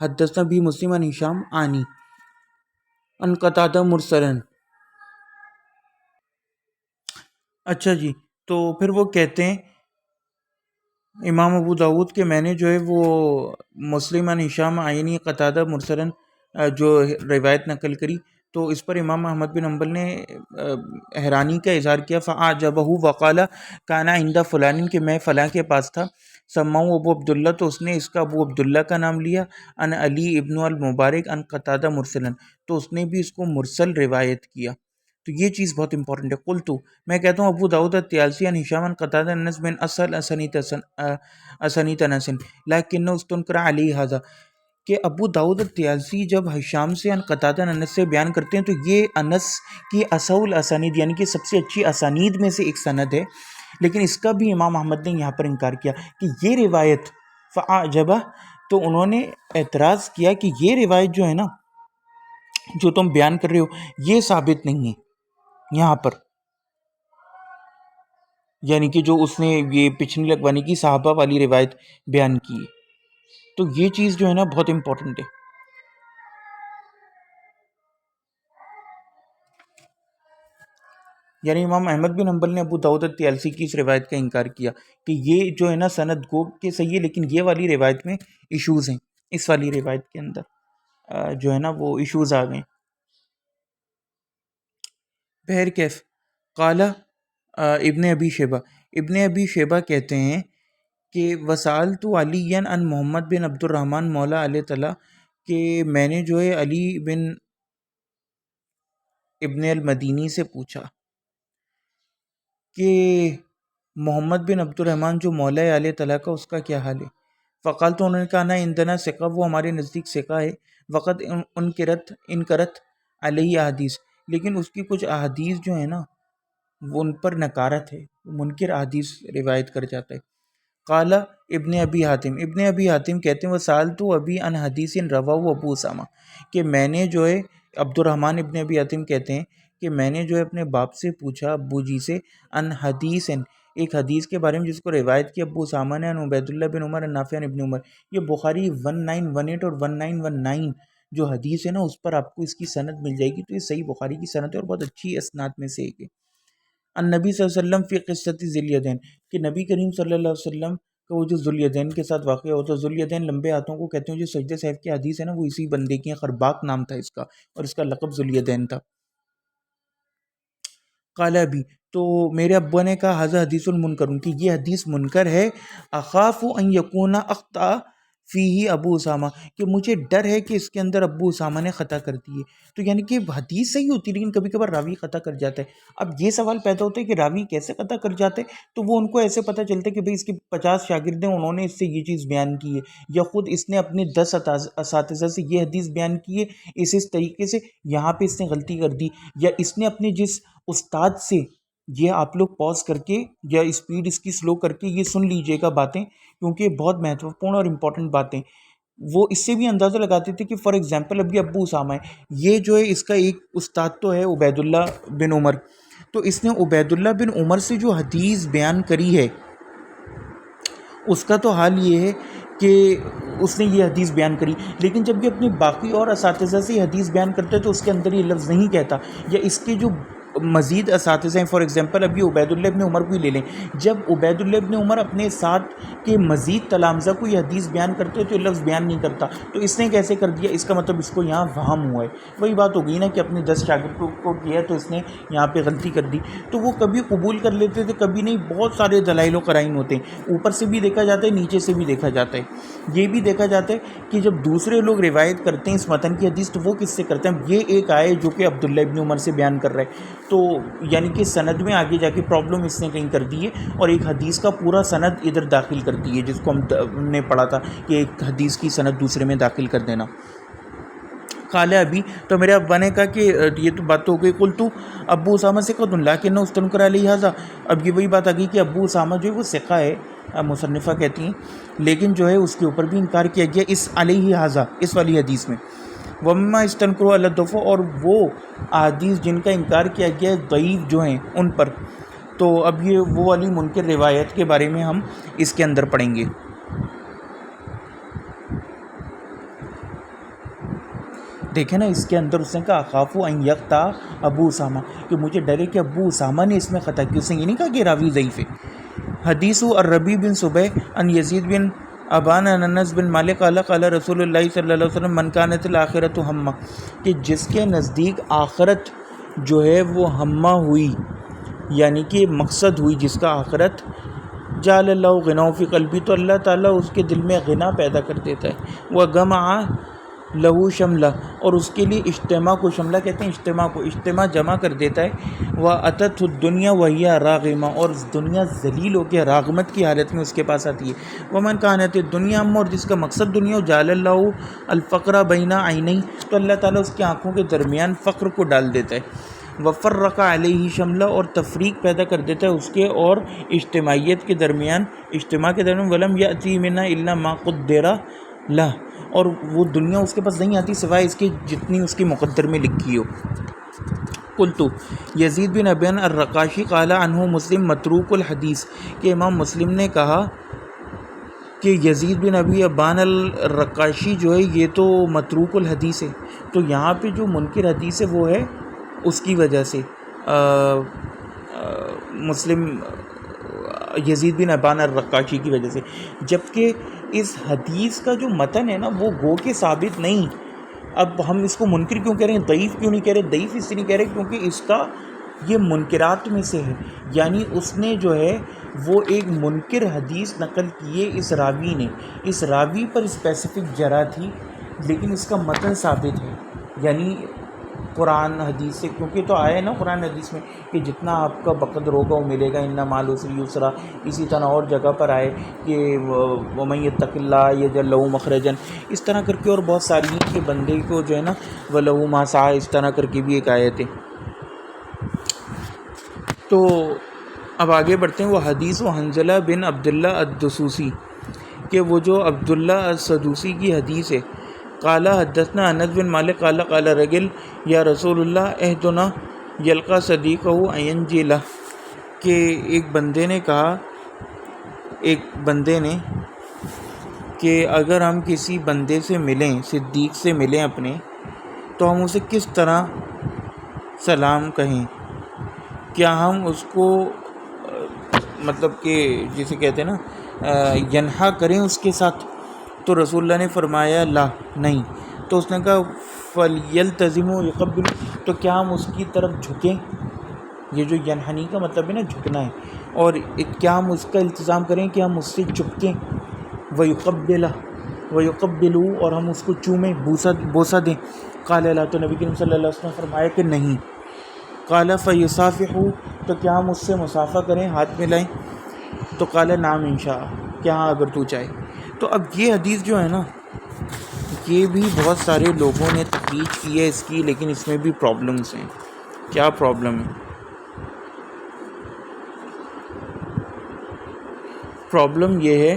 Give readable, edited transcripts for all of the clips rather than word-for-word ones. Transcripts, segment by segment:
حدثنا بھی مسلم عن ہشام عنی ان قتادہ مرسلن. اچھا جی، تو پھر وہ کہتے ہیں امام ابو داود کہ میں نے جو ہے وہ مسلم عن ہشام عینی قتادہ مرسلن جو روایت نقل کری، تو اس پر امام احمد بن حنبل نے حیرانی کا اظہار کیا. فَأَعْجَبَهُ وَقَالَ كَانَ عِنْدَ فُلَانٍ کہ میں فلاں کے پاس تھا. سماؤ ابو عبداللہ تو اس نے اس کا ابو عبداللہ کا نام لیا. ان علی ابن المبارک ان قتادہ مرسلن تو اس نے بھی اس کو مرسل روایت کیا. تو یہ چیز بہت امپورٹنٹ ہے. قلت میں کہتا ہوں ابو داؤد الطیالسی عن ہشام عن قتادہ انس بن اصل اسانید انس لكن استنکر علی ھذا کہ ابو داؤد الطیالسی جب ہشام سے عن قتادہ انس سے بیان کرتے ہیں تو یہ انس کی اصول اسانید یعنی کہ سب سے اچھی اسانید میں سے ایک سند ہے، لیکن اس کا بھی امام احمد نے یہاں پر انکار کیا کہ یہ روایت فعجبہ. تو انہوں نے اعتراض کیا کہ یہ روایت جو ہے نا جو تم بیان کر رہے ہو یہ ثابت نہیں ہے یہاں پر، یعنی کہ جو اس نے یہ پچھنی لگوانے کی صحابہ والی روایت بیان کی ہے. تو یہ چیز جو ہے نا بہت امپورٹنٹ ہے. یعنی امام احمد بن حنبل نے ابو داؤد الطیالسی کی اس روایت کا انکار کیا کہ یہ جو ہے نا سند گو کہ صحیح ہے، لیکن یہ والی روایت میں ایشوز ہیں، اس والی روایت کے اندر جو ہے نا وہ ایشوز آ گئے. بہر کیف قال ابن ابی شیبہ کہتے ہیں کہ وسالت علی ان محمد بن عبد الرحمن مولا علیہ تعالیٰ کہ میں نے جو ہے علی بن ابن المدینی سے پوچھا کہ محمد بن عبد الرحمن جو مولا علیہ تعالیٰ کا اس کا کیا حال ہے. فقال تو انہوں نے کہا نا اندنا ثقہ وہ ہمارے نزدیک ثقہ ہے. وقت انکرت علیہ احادیث لیکن اس کی کچھ احادیث جو ہیں نا وہ ان پر نکارت ہے، منکر احادیث روایت کر جاتا ہے. قال ابن ابی حاتم کہتے ہیں وہ سالتو ابی ان حدیث رواہ ابو اسامہ کہ میں نے جو ہے عبد الرحمن ابن ابی حاتم کہتے ہیں کہ میں نے جو ہے اپنے باپ سے پوچھا ابو جی سے ان حدیث ایک حدیث کے بارے میں جس کو روایت کی ابو اسامہ نے ان عبید اللہ بن عمر نافع ابن عمر. یہ بخاری 1918 اور 1919 جو حدیث ہے نا اس پر آپ کو اس کی سند مل جائے گی. تو یہ صحیح بخاری کی سند ہے اور بہت اچھی اسناد میں سے ایک ہے. النبی صلی اللہ علیہ وسلم فی قصۃ ذی الیدین کہ نبی کریم صلی اللہ علیہ وسلم کا وہ جو ذو الیدین کے ساتھ واقعہ ہوتا ہے. ذو الیدین لمبے ہاتھوں کو کہتے ہیں. جو سجدہ صاحب کی حدیث ہے نا وہ اسی بندے کی خرباق نام تھا اس کا اور اس کا لقب ذو الیدین تھا. قال ابی تو میرے ابا نے کہا ھذا حدیث المنکر کہ یہ حدیث منکر ہے. اخاف ان یکون اخطا فیہ ابو اسامہ کہ مجھے ڈر ہے کہ اس کے اندر ابو اسامہ نے خطا کر دی ہے. تو یعنی کہ حدیث صحیح ہوتی ہے لیکن کبھی کبھار راوی خطا کر جاتا ہے. اب یہ سوال پیدا ہوتا ہے کہ راوی کیسے خطا کر جاتے ہیں. تو وہ ان کو ایسے پتہ چلتا ہے کہ بھئی اس کے 50 شاگرد ہیں انہوں نے اس سے یہ چیز بیان کی ہے، یا خود اس نے اپنے 10 اساتذہ سے یہ حدیث بیان کی ہے اس طریقے سے، یہاں پہ اس نے غلطی کر دی، یا اس نے اپنے جس استاد سے یہ آپ لوگ پاز کر کے یا اسپیڈ اس کی سلو کر کے یہ سن لیجئے گا باتیں کیونکہ بہت مہتوپورن اور امپورٹنٹ باتیں. وہ اس سے بھی اندازہ لگاتے تھے کہ فار ایگزامپل اب یہ ابو اسامہ ہے، یہ جو ہے اس کا ایک استاد تو ہے عبید اللہ بن عمر، تو اس نے عبید اللہ بن عمر سے جو حدیث بیان کری ہے اس کا تو حال یہ ہے کہ اس نے یہ حدیث بیان کری، لیکن جب یہ اپنے باقی اور اساتذہ سے حدیث بیان کرتا ہے تو اس کے اندر یہ لفظ نہیں کہتا، یا اس کے جو مزید اساتذہ ہیں فار ایگزامپل اب یہ عبید اللہ ابن عمر کو ہی لے لیں. جب عبید اللہ ابن عمر اپنے ساتھ کے مزید تلامذہ کو یہ حدیث بیان کرتے تو یہ لفظ بیان نہیں کرتا، تو اس نے کیسے کر دیا؟ اس کا مطلب اس کو یہاں وہم ہوا ہے. وہی بات ہو گئی نا کہ اپنے 10 شاگردوں کو کیا تو اس نے یہاں پہ غلطی کر دی. تو وہ کبھی قبول کر لیتے تھے کبھی نہیں، بہت سارے دلائل و قرائن ہوتے ہیں، اوپر سے بھی دیکھا جاتا ہے نیچے سے بھی دیکھا جاتا ہے. یہ بھی دیکھا جاتا ہے کہ جب دوسرے لوگ روایت کرتے ہیں اس متن کی حدیث تو وہ کس سے کرتے ہیں. یہ ایک آئے جو کہ عبداللہ ابن عمر سے بیان کر رہا ہے، تو یعنی کہ سند میں آگے جا کے پرابلم اس نے کہیں کر دی ہے اور ایک حدیث کا پورا سند ادھر داخل کر دی ہے، جس کو ہم نے پڑھا تھا کہ ایک حدیث کی سند دوسرے میں داخل کر دینا. قال ابی تو میرے ابا نے کہا کہ یہ تو بات تو ہو گئی. قلت ابو اسامہ ثقۃ لکنہ استنکر علیہ ھذا. اب یہ وہی بات آ گئی کہ ابو اسامہ جو ہے وہ ثقہ ہے، مصنفہ کہتی ہیں، لیکن جو ہے اس کے اوپر بھی انکار کیا گیا اس علیہ ھذا اس والی حدیث میں. وما استنکروا علی الضعف اور وہ احادیث جن کا انکار کیا گیا ہے ضعیف جو ہیں ان پر. تو اب یہ وہ والی منکر روایت کے بارے میں ہم اس کے اندر پڑھیں گے. دیکھیں نا اس کے اندر اس نے کہا اخاف ان یقطع ابو اسامہ، کہ مجھے ڈرے کہ ابو اسامہ نے اس میں خطا کی. اس نے یہ نہیں کہا کہ راوی ضعیف ہے. حدیث الربیع بن صبیح ان یزید بن ابان ان انس بن مالک قال قال رسول اللہ صلی اللہ علیہ وسلم من کانت الآخرۃ ہمہ، کہ جس کے نزدیک آخرت جو ہے وہ ہمہ ہوئی، یعنی کہ مقصد ہوئی جس کا آخرت، جعل اللہ غناہ فی قلبی، تو اللہ تعالیٰ اس کے دل میں غنا پیدا کر دیتا ہے. وجمع لہو شملہ، اور اس کے لیے اجتماع کو، شملہ کہتے ہیں اجتماع کو، اجتماع جمع کر دیتا ہے. واتت الدنیا وہی راغمہ، اور دنیا ذلیل ہو کے راغمت کی حالت میں اس کے پاس آتی ہے. ومن کانت الدنیا ہمہ، اور جس کا مقصد دنیا ہو، جعل اللہ الفقر بین عینیہ، تو اللہ تعالیٰ اس کی آنکھوں کے درمیان فقر کو ڈال دیتا ہے. وفرق علیہ شملہ، اور تفریق پیدا کر دیتا ہے اس کے اور اجتماعیت کے درمیان، اجتماع کے درمیان. ولم یأتی منا الا ما قدر لہ، اور وہ دنیا اس کے پاس نہیں آتی سوائے اس کی جتنی اس کی مقدر میں لکھی ہو. قلت یزید بن ابان الرقاشی قال عنہ مسلم متروک الحدیث، کہ امام مسلم نے کہا کہ یزید بن ابی ابان الرقاشی جو ہے یہ تو متروک الحدیث ہے. تو یہاں پہ جو منکر حدیث ہے وہ ہے اس کی وجہ سے مسلم یزید بن ابان الرقاشی کی وجہ سے، جبکہ اس حدیث کا جو متن ہے نا وہ گو کہ ثابت نہیں. اب ہم اس کو منکر کیوں کہہ رہے ہیں، ضعیف کیوں نہیں کہہ رہے؟ ضعیف اس لیے نہیں کہہ رہے کیونکہ اس کا یہ منکرات میں سے ہے، یعنی اس نے جو ہے وہ ایک منکر حدیث نقل کی ہے اس راوی نے، اس راوی پر اسپیسیفک جرح تھی، لیکن اس کا متن ثابت ہے. یعنی قرآن حدیث سے، کیونکہ تو آیا ہے نا قرآن حدیث میں کہ جتنا آپ کا بقدر ہوگا وہ ملے گا، ان مع العسر یسرا. اسی طرح اور جگہ پر آئے کہ ومن یتق اللہ یجعل لہ مخرجا، اس طرح کر کے، اور بہت ساری کے بندے کو جو ہے نا وَلَهُ مَا سَعَىٰ، اس طرح کر کے بھی ایک آیت ہے. تو اب آگے بڑھتے ہیں. وہ حدیث و حنظلہ بن عبداللہ الدسوسی، کہ وہ جو عبداللہ السدوسی کی حدیث ہے. قال حدثنا انس بن مالک قال قال رجل یا رسول اللہ اہدنا یلقى صدیقہ اینجی لہ، کہ ایک بندے نے کہا، ایک بندے نے کہ اگر ہم کسی بندے سے ملیں، صدیق سے ملیں اپنے، تو ہم اسے کس طرح سلام کہیں؟ کیا ہم اس کو مطلب کہ جسے کہتے ہیں نا ینہا کریں اس کے ساتھ؟ تو رسول اللہ نے فرمایا لا، نہیں. تو اس نے کہا فَلْيَلْتَزِمُ يُقَبِّلُ، تو کیا ہم اس کی طرف جھکیں؟ یہ جو ینحنی کا مطلب ہے نا جھکنا ہے، اور کیا ہم اس کا التزام کریں کہ ہم اس سے چپکیں؟ وَيُقَبِّلُ، اور ہم اس کو چومیں، بوسہ دیں. قال لا، تو نبی کریم صلی اللہ علیہ وسلم نے فرمایا کہ نہیں. قال فَيُصَافِحُ، تو کیا ہم اس سے مصافحہ کریں، ہاتھ ملائیں؟ تو قال نعم ان شاء، کہ ہاں اگر تو چاہے. تو اب یہ حدیث جو ہے نا یہ بھی بہت سارے لوگوں نے تخریج کی ہے اس کی، لیکن اس میں بھی پرابلمس ہیں. کیا پرابلم ہے؟ پرابلم یہ ہے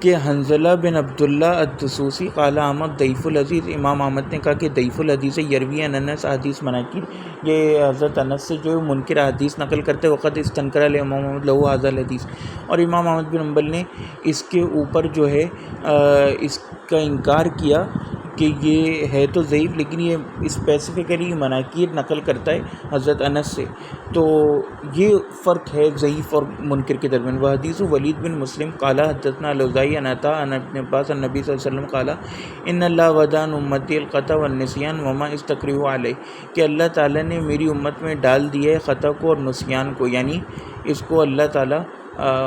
کہ حنظلہ بن عبداللہ الدسوسی قال احمد ضعیف الحدیث، امام احمد نے کہا کہ ضعیف الحدیث یروی عن انس حدیث مناکیر، یہ حضرت انس سے جو منکر حدیث نقل کرتے وقت استنکر علیہ امام احمد لہو ھذا الحدیث، اور امام احمد بن حنبل نے اس کے اوپر جو ہے اس کا انکار کیا کہ یہ ہے تو ضعیف لیکن یہ اسپیسیفکلی مناکیر نقل کرتا ہے حضرت انس سے. تو یہ فرق ہے ضعیف اور منکر کے درمیان. وہ حدیث ولید بن مسلم قال حدثنا الاوزاعی عن عطاء عن ابن عباس عن نبی صلی اللہ علیہ وسلم قال ان اللہ وضع عن امتی الخطأ والنسیان وما استکرہوا علیہ، کہ اللہ تعالیٰ نے میری امت میں ڈال دیا ہے خطا کو اور نسیان کو، یعنی اس کو اللہ تعالیٰ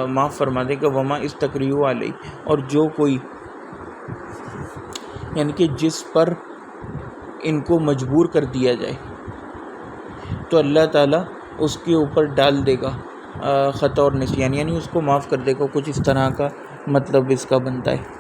معاف فرما دے گا. وما استکرہوا علیہ، اور جو کوئی یعنی کہ جس پر ان کو مجبور کر دیا جائے تو اللہ تعالیٰ اس کے اوپر ڈال دے گا خطا اور نسیان، یعنی اس کو معاف کر دے گا. کچھ اس طرح کا مطلب اس کا بنتا ہے.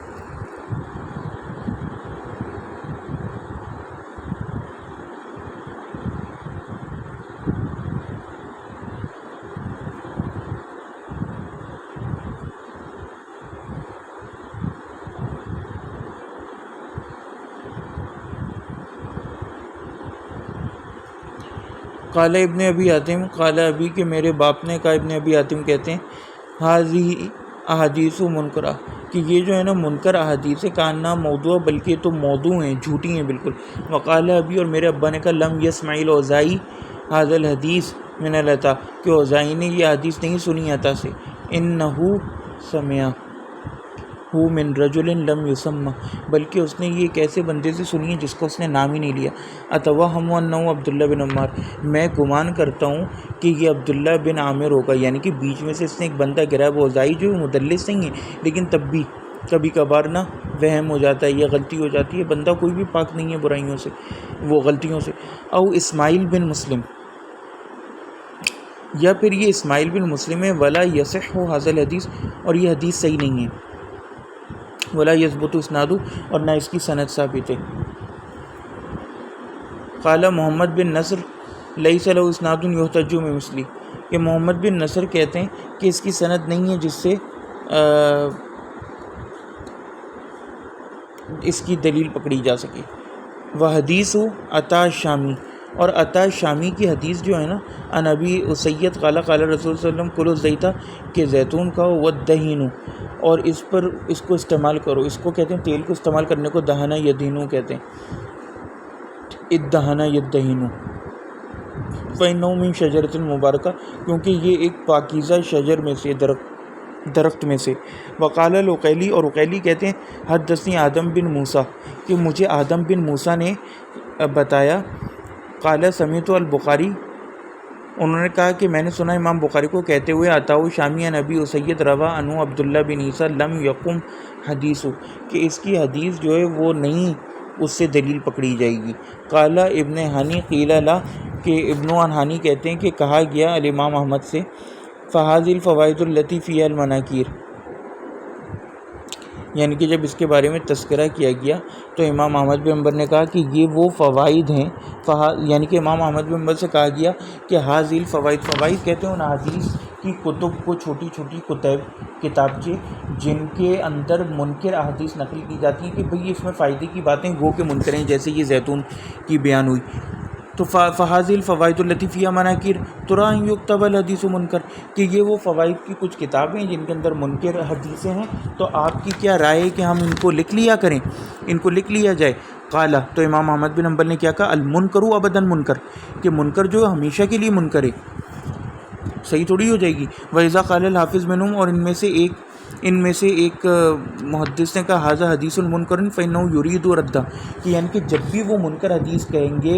قال ابن ابی حاتم قال ابی، کہ میرے باپ نے کہا، ابن ابی حاتم کہتے ہیں حاذی احادیث منکرہ، کہ یہ جو ہے نا منکر احادیث کاننا موضوع بلکہ تو موضوع ہیں، جھوٹی ہیں بالکل. وقال ابی، اور میرے ابا نے کہا لم یسمع الاوزاعی ھذا الحدیث من العطا، کہ اوزاعی نے یہ حدیث نہیں سنی عطا سے. انہ سمع من رجل لم یسمى، بلکہ اس نے یہ ایک ایسے بندے سے سنی ہے جس کو اس نے نام ہی نہیں لیا. اتوہم انہ عبداللہ بن عمار، میں گمان کرتا ہوں کہ یہ عبداللہ بن عامر ہوگا، یعنی کہ بیچ میں سے اس نے ایک بندہ گرا ہے. وہ اوزاعی جو مدلس نہیں ہے لیکن تب بھی کبھی کبھار نا وہم ہو جاتا ہے یا غلطی ہو جاتی ہے. بندہ کوئی بھی پاک نہیں ہے برائیوں سے، وہ غلطیوں سے. او اسماعیل بن مسلم، یا پھر یہ اسماعیل بن مسلم ہے. ولا یصح ھذا الحدیث، اور یہ حدیث صحیح نہیں ہے. ولا یثبت اسناد، اور نہ اس کی سند ثابت ہے. قال محمد بن نصر لیس له اسناد یحتج بمثلی، کہ محمد بن نصر کہتے ہیں کہ اس کی سند نہیں ہے جس سے اس کی دلیل پکڑی جا سکے. وحدیث عطا شامی، اور عطا شامی کی حدیث جو ہے نا، ان ابی اسید قال قال رسول صلی اللہ علیہ وسلم کلوا الزیتہ، کہ زیتون کا والدہین، اور اس پر اس کو استعمال کرو. اس کو کہتے ہیں تیل کو استعمال کرنے کو دہنا یدہنو کہتے ہیں. ادہنا یدہنو فإنہ من شجرۃ المبارکہ، کیونکہ یہ ایک پاکیزہ شجر میں سے، درخت میں سے. وقال العقیلی، اور عقیلی کہتے ہیں حدثنی آدم بن موسیٰ، کہ مجھے آدم بن موسیٰ نے بتایا. قال سمعت البخاری، انہوں نے کہا کہ میں نے سنا امام بخاری کو کہتے ہوئے عطاء شامی عن ابی اسید روا عنہ عبداللہ بن عیسیٰ لم یقم حدیث، کہ اس کی حدیث جو ہے وہ نہیں اس سے دلیل پکڑی جائے گی. قال ابن ہانی قیل لا، کہ ابن ہانی کہتے ہیں کہ کہا گیا الامام احمد سے فہذه الفوائد التي فيها المناکیر، یعنی کہ جب اس کے بارے میں تذکرہ کیا گیا تو امام احمد بن حنبل نے کہا کہ یہ وہ فوائد ہیں. یعنی کہ امام احمد بن حنبل سے کہا گیا کہ حاضی الفوائد، فوائد کہتے ہیں ان حدیث کی کتب کو، چھوٹی چھوٹی کتابچے جن کے اندر منکر احادیث نقل کی جاتی ہیں کہ بھئی اس میں فائدے کی باتیں گو کہ منکر ہیں، جیسے یہ زیتون کی بیان ہوئی. تو فہذه الفوائد التي فيها مناکیر ترى ان یکتب الحدیث منکر، کہ یہ وہ فوائد کی کچھ کتابیں ہیں جن کے اندر منکر حدیثیں ہیں، تو آپ کی کیا رائے ہے کہ ہم ان کو لکھ لیا کریں، ان کو لکھ لیا جائے. قال، تو امام احمد بن حنبل نے کیا کہا المنکر ابدا منکر، کہ منکر جو ہمیشہ کے لیے منکر ہے، صحیح تھوڑی ہو جائے گی. وَإِذَا قَالَ الْحَافِظُ مِنْهُمْ، اور ان میں سے ایک محدث نے کہا ھذا حدیث منکر فإنه يريد ردا، کہ یعنی کہ جب بھی وہ منکر حدیث کہیں گے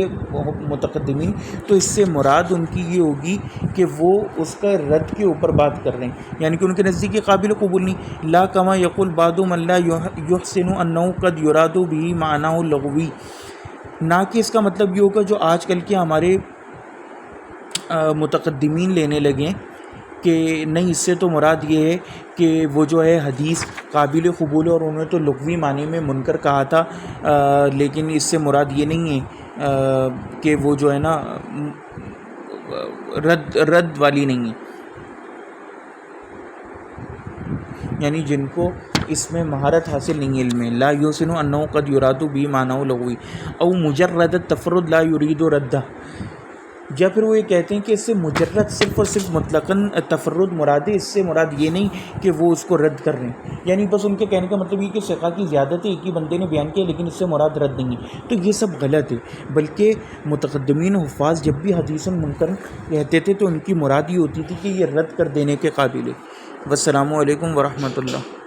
متقدمین تو اس سے مراد ان کی یہ ہوگی کہ وہ اس کا رد کے اوپر بات کر رہے ہیں، یعنی کہ ان کے نزدیک یہ قابل قبول نہیں. لا کما یقول بعض من لا يحسن انه قد يراد به معناه اللغوی، نہ کہ اس کا مطلب یہ ہوگا جو آج کل کے ہمارے متقدمین لینے لگیں کہ نہیں اس سے تو مراد یہ ہے کہ وہ جو ہے حدیث قابل قبول ہے، اور انہوں نے تو لغوی معنی میں منکر کہا تھا، لیکن اس سے مراد یہ نہیں ہے کہ وہ جو ہے نا رد والی نہیں ہے. یعنی جن کو اس میں مہارت حاصل نہیں علم میں. لا یحسن انه قد يراد به معناه لغوی او مجرد التفرد لا يريد رده، یا پھر وہ یہ کہتے ہیں کہ اس سے مجرد صرف اور صرف مطلقاً تفرد مراد ہے، اس سے مراد یہ نہیں کہ وہ اس کو رد کر رہے ہیں. یعنی بس ان کے کہنے کا مطلب یہ کہ ثقہ کی زیادت ہے، ایک ہی بندے نے بیان کیا لیکن اس سے مراد رد نہیں ہے. تو یہ سب غلط ہے، بلکہ متقدمین حفاظ جب بھی حدیث منکر کہتے تھے تو ان کی مراد یہ ہوتی تھی کہ یہ رد کر دینے کے قابل ہے. والسلام علیکم ورحمۃ اللہ.